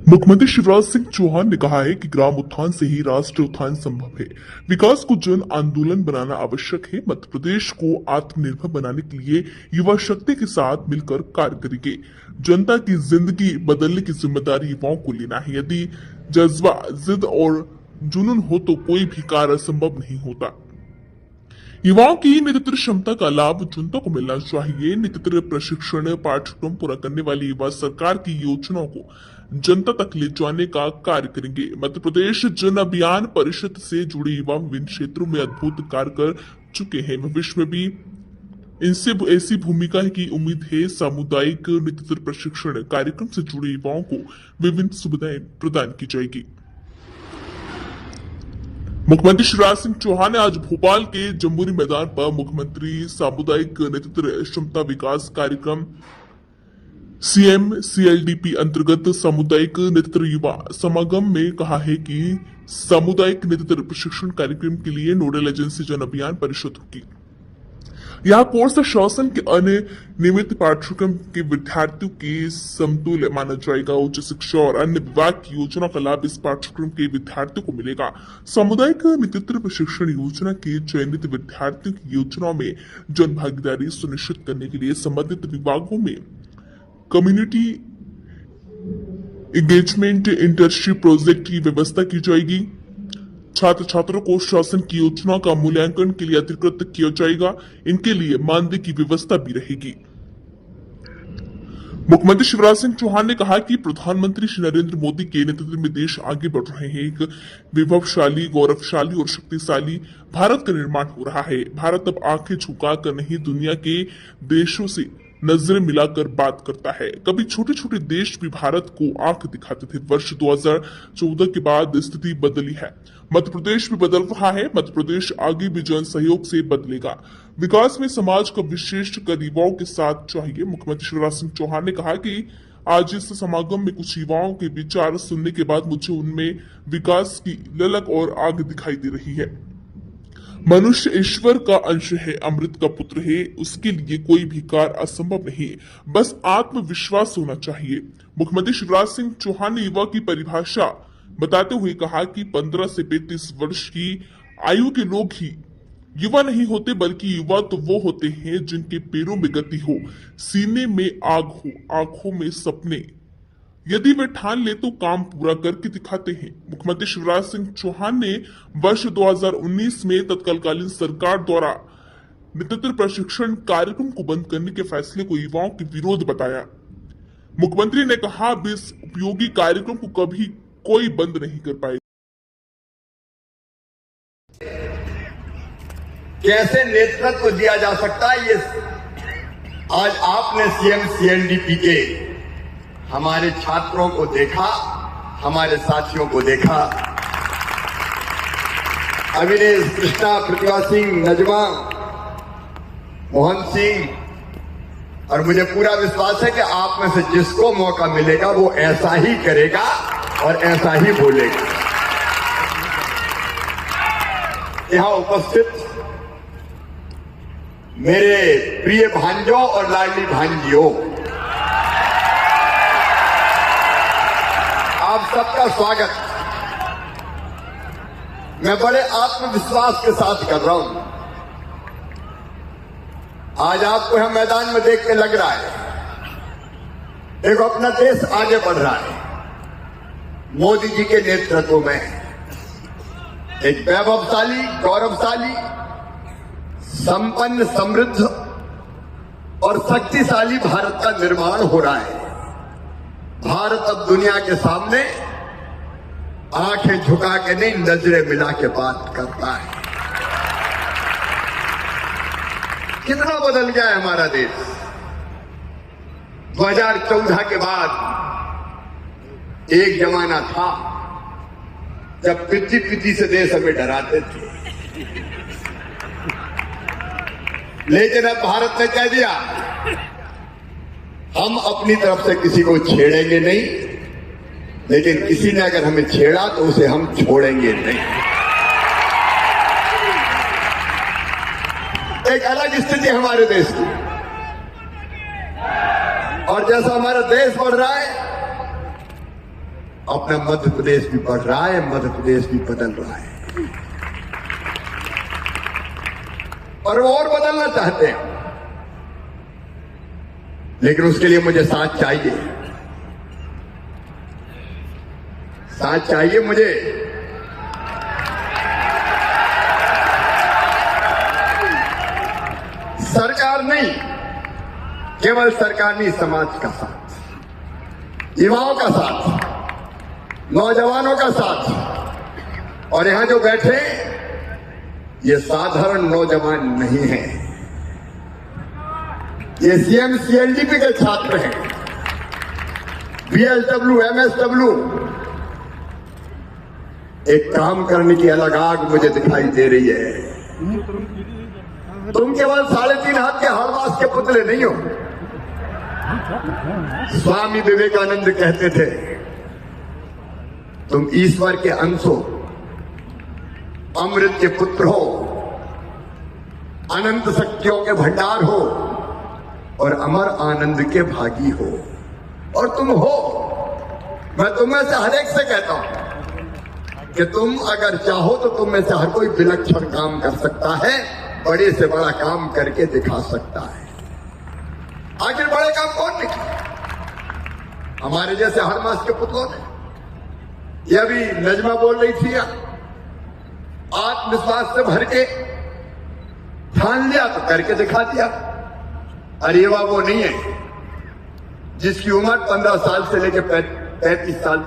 मुख्यमंत्री शिवराज सिंह चौहान ने कहा है कि ग्राम उत्थान से ही राष्ट्र उत्थान संभव है। विकास को जन आंदोलन बनाना आवश्यक है। मध्य प्रदेश को आत्मनिर्भर बनाने के लिए युवा शक्ति के साथ मिलकर कार्य करेंगे। जनता की जिंदगी बदलने की जिम्मेदारी युवाओं को लेना है। यदि जज्बा, जिद और जुनून हो तो कोई भी कार्य असंभव नहीं होता। युवाओं की नेतृत्व क्षमता का लाभ जनता को मिलना चाहिए। नेतृत्व प्रशिक्षण पाठ्यक्रम पूरा करने वाली युवा सरकार की योजनाओं को जनता तक ले जाने का कार्य करेंगे। मध्य प्रदेश जन अभियान परिषद से जुड़े युवा विभिन्न क्षेत्रों में अद्भुत कार्य कर चुके हैं। भविष्य में भी इनसे ऐसी भूमिका की उम्मीद है। सामुदायिक नेतृत्व प्रशिक्षण कार्यक्रम से जुड़े युवाओं को विभिन्न सुविधाएं प्रदान की जाएगी। मुख्यमंत्री शिवराज सिंह चौहान ने आज भोपाल के जम्बूरी मैदान पर मुख्यमंत्री सामुदायिक नेतृत्व क्षमता विकास कार्यक्रम CMCLDP अंतर्गत सामुदायिक नेतृत्व युवा समागम में कहा है कि सामुदायिक नेतृत्व प्रशिक्षण कार्यक्रम के लिए नोडल एजेंसी जन अभियान परिषद होगी। यह कोर्स शासन के अन्य नियमित पाठ्यक्रम के विद्यार्थियों के समतुल्य माना जाएगा। उच्च शिक्षा और अन्य विभाग की योजना का लाभ इस पाठ्यक्रम के विद्यार्थियों को मिलेगा। सामुदायिक नेतृत्व प्रशिक्षण योजना के चयनित विद्यार्थियों की योजनाओं में जन भागीदारी सुनिश्चित करने के लिए संबंधित विभागों में कम्युनिटी एंगेजमेंट इंटर्नशिप प्रोजेक्ट की व्यवस्था की जाएगी। छात्र छात्रों को शासन की योजना का मूल्यांकन के लिए अधिकृत किया जाएगा। इनके लिए मानदेय की व्यवस्था भी रहेगी। मुख्यमंत्री शिवराज सिंह चौहान ने कहा कि प्रधानमंत्री श्री नरेंद्र मोदी के नेतृत्व में देश आगे बढ़ रहे हैं। एक विभवशाली, गौरवशाली और शक्तिशाली भारत का निर्माण हो रहा है। भारत अब आंखें झुकाकर नहीं, दुनिया के देशों से नजरें मिलाकर बात करता है। कभी छोटे छोटे देश भी भारत को आंख दिखाते थे। वर्ष 2014 के बाद स्थिति बदली है। मध्य प्रदेश भी बदल रहा है। मध्य प्रदेश आगे भी जन सहयोग से बदलेगा। विकास में समाज का विशेष कर युवाओं के साथ चाहिए। मुख्यमंत्री शिवराज सिंह चौहान ने कहा कि आज इस समागम में कुछ युवाओं के विचार सुनने के बाद मुझे उनमें विकास की ललक और आग दिखाई दे रही है। मनुष्य ईश्वर का अंश है, अमृत का पुत्र है। उसके लिए कोई भी कार्य असंभव नहीं, बस आत्मविश्वास होना चाहिए। मुख्यमंत्री शिवराज सिंह चौहान ने युवा की परिभाषा बताते हुए कहा कि 15 से 35 वर्ष की आयु के लोग ही युवा नहीं होते, बल्कि युवा तो वो होते हैं जिनके पैरों में गति हो, सीने में आग हो, आंखों में सपने। यदि वे ठान ले तो काम पूरा करके दिखाते हैं। मुख्यमंत्री शिवराज सिंह चौहान ने वर्ष 2019 में तत्कालीन सरकार द्वारा नेतृत्व प्रशिक्षण कार्यक्रम को बंद करने के फैसले को युवाओं के विरोध बताया। मुख्यमंत्री ने कहा, अब इस उपयोगी कार्यक्रम को कभी कोई बंद नहीं कर पाएगा। कैसे नेतृत्व दिया जा सकता है, ये आज आपने CMCLDP के हमारे छात्रों को देखा, हमारे साथियों को देखा। अविनेश, कृष्णा, प्रतिभा सिंह, नजमा, मोहन सिंह, और मुझे पूरा विश्वास है कि आप में से जिसको मौका मिलेगा वो ऐसा ही करेगा और ऐसा ही बोलेगा। यहां उपस्थित मेरे प्रिय भांजों और लाडली भांजियों, आप सबका स्वागत मैं बड़े आत्मविश्वास के साथ कर रहा हूं। आज आपको हम मैदान में देख के लग रहा है, देखो अपना देश आगे बढ़ रहा है। मोदी जी के नेतृत्व में एक वैभवशाली, गौरवशाली, संपन्न, समृद्ध और शक्तिशाली भारत का निर्माण हो रहा है। भारत अब दुनिया के सामने आंखें झुका के नहीं, नजरें मिला के बात करता है। कितना बदल गया है हमारा देश। 2014 के बाद एक जमाना था जब पिच्ची पिच्ची से देश हमें डराते थे, लेकिन अब भारत ने कह दिया, हम अपनी तरफ से किसी को छेड़ेंगे नहीं, लेकिन किसी ने अगर हमें छेड़ा तो उसे हम छोड़ेंगे नहीं। एक अलग स्थिति है हमारे देश की। और जैसा हमारा देश बढ़ रहा है, अपना मध्य प्रदेश भी बढ़ रहा है, मध्य प्रदेश भी बदल रहा है, और वो और बदलना चाहते हैं, लेकिन उसके लिए मुझे साथ चाहिए, साथ चाहिए मुझे। सरकार नहीं, केवल सरकार नहीं, समाज का साथ, युवाओं का साथ, नौजवानों का साथ। और यहां जो बैठे ये साधारण नौजवान नहीं है, ये सीएम सीएलडीपी के छात्र हैं, बीएसडब्ल्यू एमएसडब्ल्यू। एक काम करने की अलग आग मुझे दिखाई दे रही है। तुम केवल 3.5 हाथ के हरवास के पुतले नहीं हो। स्वामी विवेकानंद कहते थे तुम ईश्वर के अंश हो, अमृत के पुत्र हो, अनंत शक्तियों के भंडार हो और अमर आनंद के भागी हो। और तुम हो। मैं तुम्हें से हर एक से कहता हूं कि तुम अगर चाहो तो तुम में से हर कोई विलक्षण काम कर सकता है, बड़े से बड़ा काम करके दिखा सकता है। आखिर बड़े काम कौन ने किए? हमारे जैसे हर मास के पुतलों ने। ये अभी नजमा बोल रही थी, आत्मविश्वास से भर के ठान लिया तो करके दिखा दिया। अरे वो नहीं है जिसकी उम्र 15 साल से लेकर 35 साल